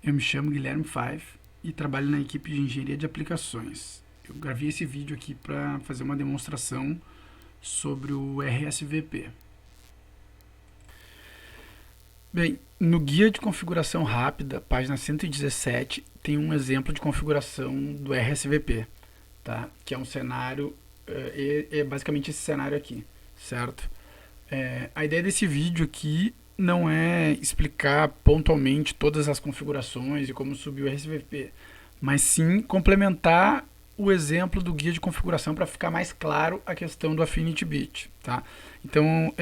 Eu me chamo Guilherme Fife e trabalho na equipe de engenharia de aplicações. Eu gravei esse vídeo aqui para fazer uma demonstração sobre o RSVP. Bem, no guia de configuração rápida, página 117, tem um exemplo de configuração do RSVP, tá? Que é um cenário, é basicamente esse cenário aqui, certo? A ideia desse vídeo aqui não é explicar pontualmente todas as configurações e como subir o RSVP, mas sim complementar o exemplo do guia de configuração para ficar mais claro a questão do Affinity Bit, tá? Então,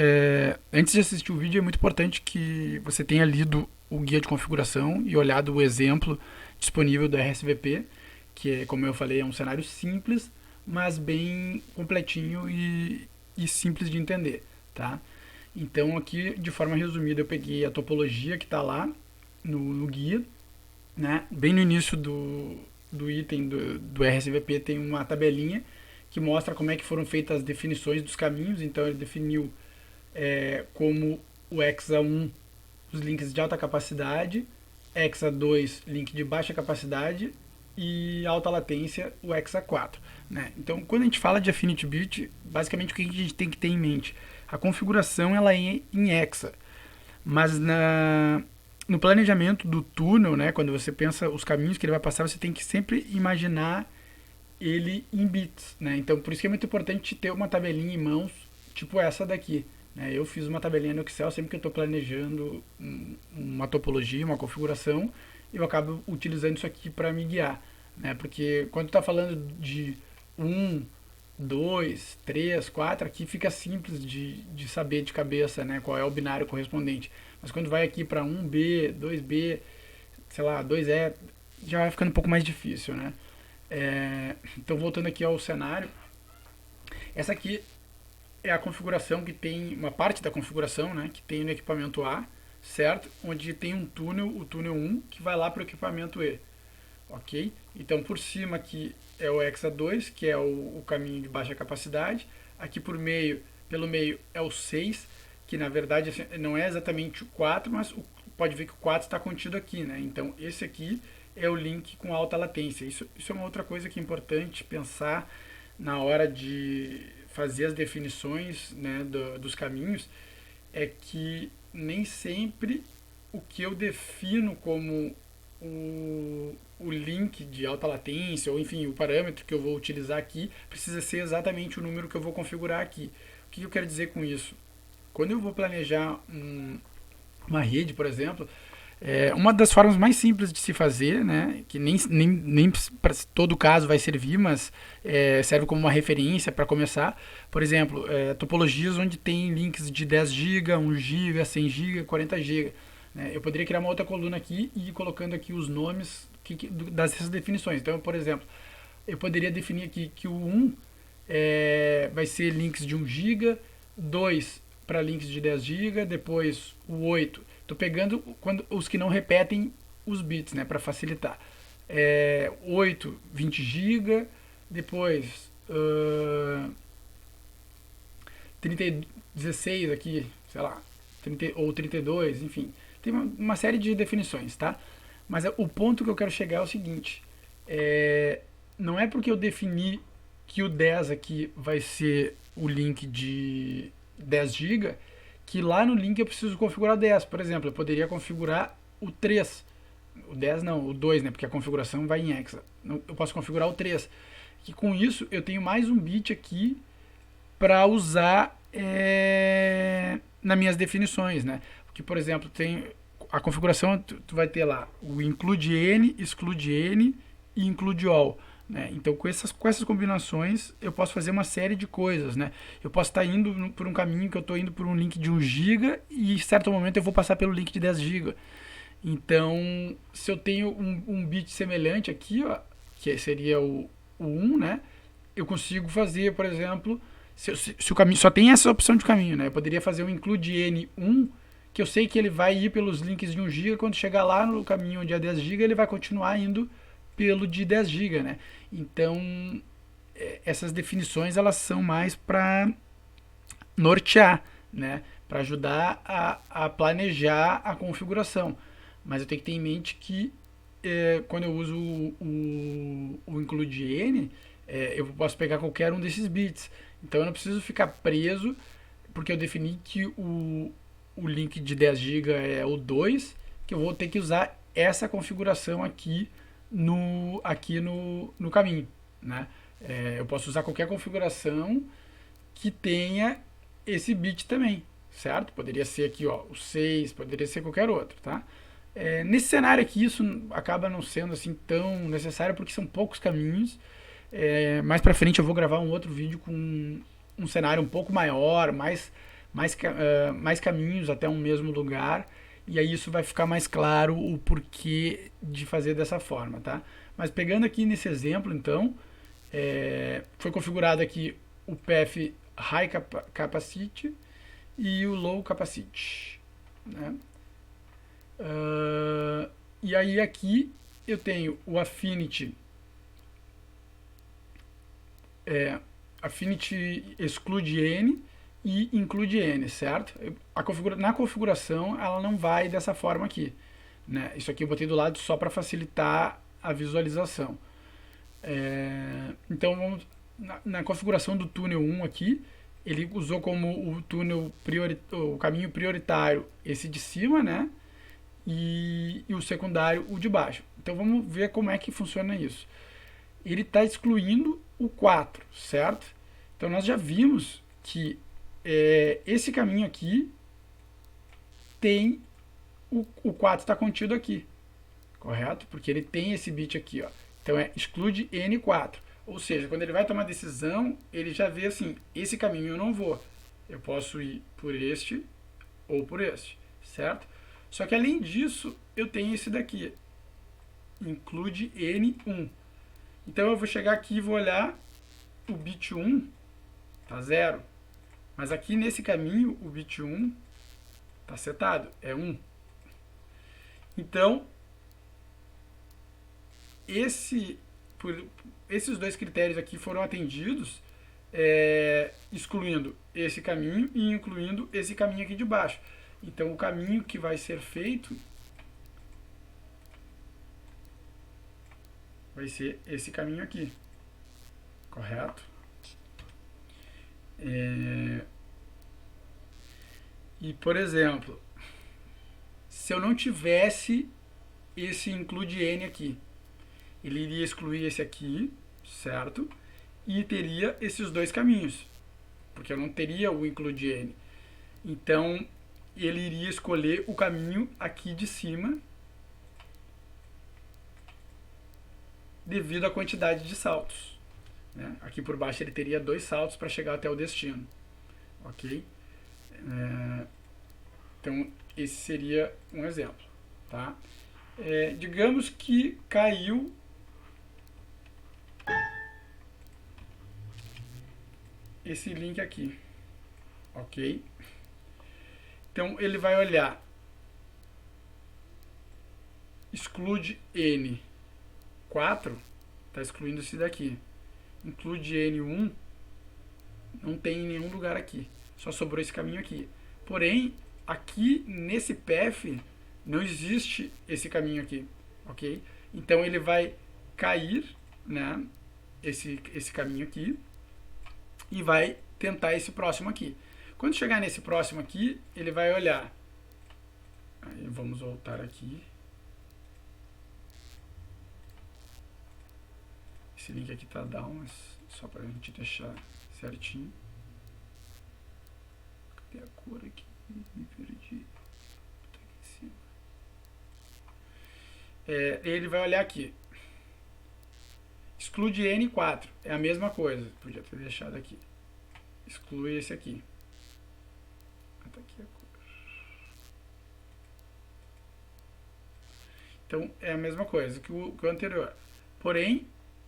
antes de assistir o vídeo, é muito importante que você tenha lido o guia de configuração e olhado o exemplo disponível do RSVP, que é, como eu falei, é um cenário simples, mas bem completinho e simples de entender, tá? Então aqui, de forma resumida, eu peguei a topologia que está lá no guia, né? Bem no início do item do RSVP tem uma tabelinha que mostra como é que foram feitas as definições dos caminhos. Então ele definiu como o EXA1 os links de alta capacidade, EXA2 link de baixa capacidade e alta latência o EXA4, né? Então quando a gente fala de Affinity Bit, basicamente o que a gente tem que ter em mente? A configuração ela é em hexa, mas no planejamento do túnel, né, quando você pensa os caminhos que ele vai passar, você tem que sempre imaginar ele em bits, né? Então por isso que é muito importante ter uma tabelinha em mãos, tipo essa daqui, né? Eu fiz uma tabelinha no Excel sempre que eu estou planejando uma topologia, uma configuração, eu acabo utilizando isso aqui para me guiar, né? Porque quando está falando de 2, 3, 4, aqui fica simples de saber de cabeça, né, qual é o binário correspondente. Mas quando vai aqui para 1B, 2B, sei lá, 2E, já vai ficando um pouco mais difícil, né? Então, voltando aqui ao cenário, essa aqui é a configuração que tem, uma parte da configuração, né, que tem no equipamento A, certo? Onde tem um túnel, o túnel 1, que vai lá para o equipamento E. Ok? Então por cima aqui é o EXA2, que é o caminho de baixa capacidade. Aqui pelo meio é o 6, que na verdade não é exatamente o 4, mas pode ver que o 4 está contido aqui, né? Então esse aqui é o link com alta latência. Isso é uma outra coisa que é importante pensar na hora de fazer as definições, né, dos caminhos, é que nem sempre o que eu defino como o link de alta latência, ou enfim, o parâmetro que eu vou utilizar aqui, precisa ser exatamente o número que eu vou configurar aqui. O que eu quero dizer com isso? Quando eu vou planejar uma rede, por exemplo, uma das formas mais simples de se fazer, né, que nem para todo caso vai servir, mas serve como uma referência para começar. Por exemplo, topologias onde tem links de 10 GB, 1 GB, 100 GB, 40 GB. Né? Eu poderia criar uma outra coluna aqui e ir colocando aqui os nomes dessas definições. Então, por exemplo, eu poderia definir aqui que o 1 vai ser links de 1 GB, 2 para links de 10 GB, depois o 8. Estou pegando os que não repetem os bits, né, para facilitar. 8, 20 GB, depois 16 aqui, sei lá, 30, ou 32, enfim. Tem uma série de definições, tá? Mas o ponto que eu quero chegar é o seguinte: não é porque eu defini que o 10 aqui vai ser o link de 10 GB que lá no link eu preciso configurar 10. Por exemplo, eu poderia configurar o 3. O 10 não, o 2, né? Porque a configuração vai em hexa. Eu posso configurar o 3. E com isso eu tenho mais um bit aqui para usar nas minhas definições, né? Porque, por exemplo, tem a configuração, tu vai ter lá o include n, exclude n e include all. Né? Então, com essas combinações, eu posso fazer uma série de coisas. Né? Eu posso estar indo por um caminho que eu estou indo por um link de 1 GB e, em certo momento, eu vou passar pelo link de 10 GB. Então, se eu tenho um bit semelhante aqui, ó, que seria o 1, né? Eu consigo fazer, por exemplo, se o caminho só tem essa opção de caminho, né? Eu poderia fazer um include n1, que eu sei que ele vai ir pelos links de 1 GB, quando chegar lá no caminho onde é 10 GB, ele vai continuar indo pelo de 10 GB, né? Então, essas definições elas são mais para nortear, né? Para ajudar a planejar a configuração. Mas eu tenho que ter em mente que quando eu uso o include n, eu posso pegar qualquer um desses bits. Então eu não preciso ficar preso, porque eu defini que o link de 10 GB é o 2, que eu vou ter que usar essa configuração aqui no caminho, né? Eu posso usar qualquer configuração que tenha esse bit também, certo? Poderia ser aqui, ó, o 6, poderia ser qualquer outro, tá? Nesse cenário aqui, isso acaba não sendo assim tão necessário, porque são poucos caminhos. Mais pra frente eu vou gravar um outro vídeo com um cenário um pouco maior, mais caminhos até um mesmo lugar, e aí isso vai ficar mais claro o porquê de fazer dessa forma, tá? Mas pegando aqui nesse exemplo, então, foi configurado aqui o path High Capacity e o Low Capacity, né? E aí aqui eu tenho o Affinity, Affinity exclude N e include N, certo? Na configuração ela não vai dessa forma aqui, né? Isso aqui eu botei do lado só para facilitar a visualização. Então vamos na configuração do túnel 1 aqui, ele usou como o túnel o caminho prioritário esse de cima, né? E o secundário o de baixo. Então vamos ver como é que funciona isso. Ele está excluindo o 4, certo? Então nós já vimos que esse caminho aqui tem o 4 está contido aqui, correto? Porque ele tem esse bit aqui, ó. Então exclude N4. Ou seja, quando ele vai tomar decisão, ele já vê assim, esse caminho eu não vou. Eu posso ir por este ou por este, certo? Só que além disso, eu tenho esse daqui, include N1. Então eu vou chegar aqui e vou olhar, o bit 1 tá 0. Mas aqui nesse caminho, o bit 1 tá setado, é 1. Então, esses dois critérios aqui foram atendidos, excluindo esse caminho e incluindo esse caminho aqui de baixo. Então, o caminho que vai ser feito vai ser esse caminho aqui, correto? E, por exemplo, se eu não tivesse esse include N aqui, ele iria excluir esse aqui, certo? E teria esses dois caminhos, porque eu não teria o include N. Então, ele iria escolher o caminho aqui de cima, devido à quantidade de saltos, né? Aqui por baixo ele teria 2 saltos para chegar até o destino, ok? Então, esse seria um exemplo, tá? Digamos que caiu esse link aqui, ok? Então ele vai olhar, exclude N4, está excluindo esse daqui, include N1, não tem em nenhum lugar aqui, só sobrou esse caminho aqui. Porém, aqui nesse path não existe esse caminho aqui, ok? Então ele vai cair, né, esse caminho aqui e vai tentar esse próximo aqui. Quando chegar nesse próximo aqui, ele vai olhar. Aí vamos voltar aqui. Esse link aqui tá down, mas só pra gente deixar certinho. Cadê a cor aqui? Me perdi. Tá aqui em cima. Ele vai olhar aqui. Exclude N4. É a mesma coisa. Podia ter deixado aqui. Exclui esse aqui. Tá aqui a cor. Então é a mesma coisa que o anterior. Porém,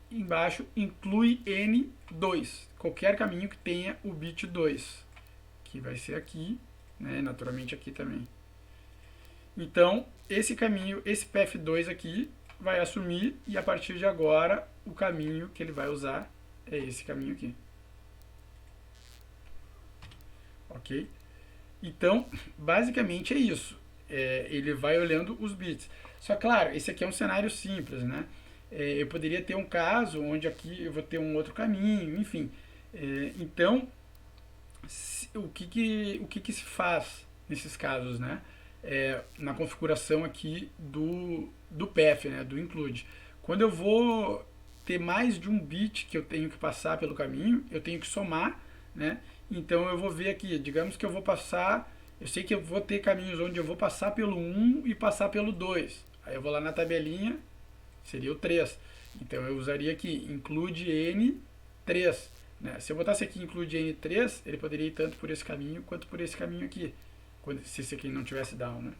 embaixo inclui N2. Qualquer caminho que tenha o bit 2. Que vai ser aqui, né? Naturalmente aqui também. Então, esse caminho, esse PF2 aqui, vai assumir, e a partir de agora, o caminho que ele vai usar é esse caminho aqui. Ok? Então, basicamente é isso. ele vai olhando os bits. Só claro, esse aqui é um cenário simples, né? Eu poderia ter um caso onde aqui eu vou ter um outro caminho, enfim. Então, o que se faz nesses casos, né? Na configuração aqui do path, né? Do include. Quando eu vou ter mais de um bit que eu tenho que passar pelo caminho, eu tenho que somar, né? Então eu vou ver aqui, digamos que eu vou passar, eu sei que eu vou ter caminhos onde eu vou passar pelo 1 e passar pelo 2. Aí eu vou lá na tabelinha, seria o 3. Então eu usaria aqui, include N3. Né? Se eu botasse aqui include N3, ele poderia ir tanto por esse caminho quanto por esse caminho aqui. Se esse aqui não tivesse down, né?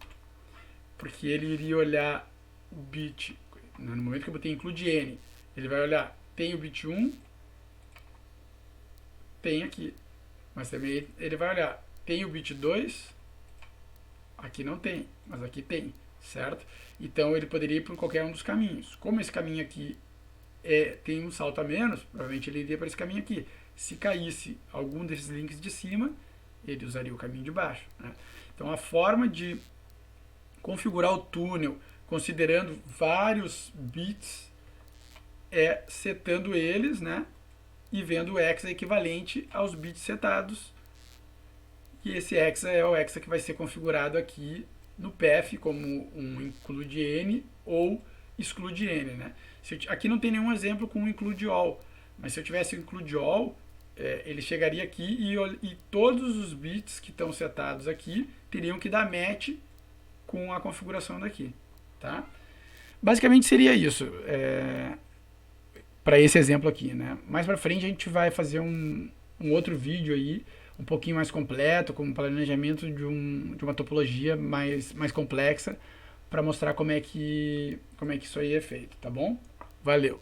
Porque ele iria olhar o bit, no momento que eu botei include N, ele vai olhar, tem o bit 1, tem aqui. Mas também ele vai olhar, tem o bit 2, aqui não tem, mas aqui tem, certo? Então ele poderia ir por qualquer um dos caminhos. Como esse caminho aqui tem um salto a menos, provavelmente ele iria para esse caminho aqui. Se caísse algum desses links de cima, ele usaria o caminho de baixo. Né? Então a forma de configurar o túnel considerando vários bits é setando eles, né? E vendo o hexa equivalente aos bits setados. E esse hexa é o hexa que vai ser configurado aqui no path como um include n ou exclude n, né? Aqui não tem nenhum exemplo com include all, mas se eu tivesse include all, ele chegaria aqui e todos os bits que estão setados aqui teriam que dar match com a configuração daqui, tá? Basicamente seria isso, para esse exemplo aqui, né? Mais para frente a gente vai fazer um outro vídeo aí, um pouquinho mais completo, com planejamento de uma topologia mais complexa, para mostrar como é que isso aí é feito, tá bom? Valeu!